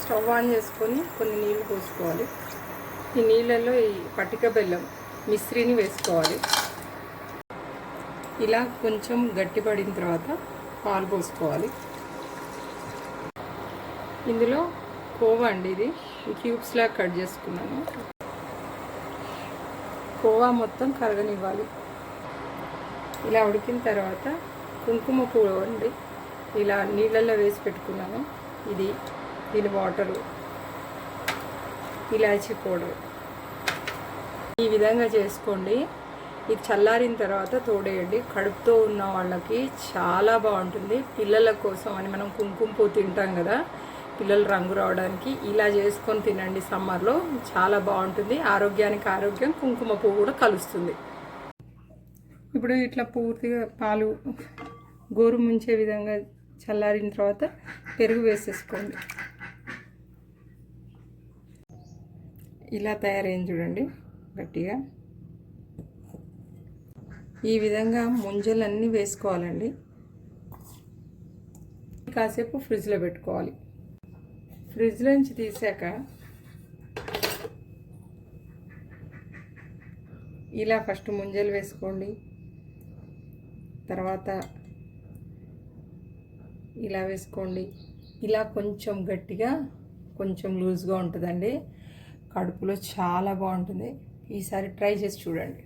Stove on చేసుకొని కొన్ని నీళ్ళు పోసుకోవాలి. ఈ నీళ్ళల్లో ఈ పటిక బెల్లం మిశ్రీని వేసుకోవాలి. ఇలా కొంచెం గట్టిపడిన తర్వాత పాలు పోసుకోవాలి. ఇందులో కోవా అండి, ఇది క్యూబ్స్లా కట్ చేసుకున్నాను. కోవా మొత్తం కరగనివ్వాలి. ఇలా ఉడికిన తర్వాత కుంకుమ పువ్వు అండి, ఇలా నీళ్ళల్లో వేసి పెట్టుకున్నాను. దీని వాటరు, ఇలాచీ పౌడర్, ఈ విధంగా చేసుకోండి. ఇది చల్లారిన తర్వాత తోడేయండి. కడుపుతో ఉన్న వాళ్ళకి చాలా బాగుంటుంది. పిల్లల కోసం అని మనం కుంకుమ పువ్వు తింటాం కదా, పిల్లలు రంగు రావడానికి ఇలా చేసుకొని తినండి. సమ్మర్లో చాలా బాగుంటుంది. ఆరోగ్యానికి ఆరోగ్యం, కుంకుమ పువ్వు కూడా కలుస్తుంది. ఇప్పుడు ఇట్లా పూర్తిగా పాలు గోరు ముంచే విధంగా చల్లారిన తర్వాత పెరుగు వేసేసుకోండి. ఇలా తయారైంది చూడండి గట్టిగా. ఈ విధంగా ముంజలన్నీ వేసుకోవాలండి. కాసేపు ఫ్రిడ్జ్లో పెట్టుకోవాలి. ఫ్రిడ్జ్లో నుంచి తీసాక ఇలా ఫస్ట్ ముంజలు వేసుకోండి. తర్వాత ఇలా వేసుకోండి. ఇలా కొంచెం గట్టిగా కొంచెం లూజ్గా ఉంటుందండి. కడుపులో చాలా బాగుంటుంది. ఈసారి ట్రై చేసి చూడండి.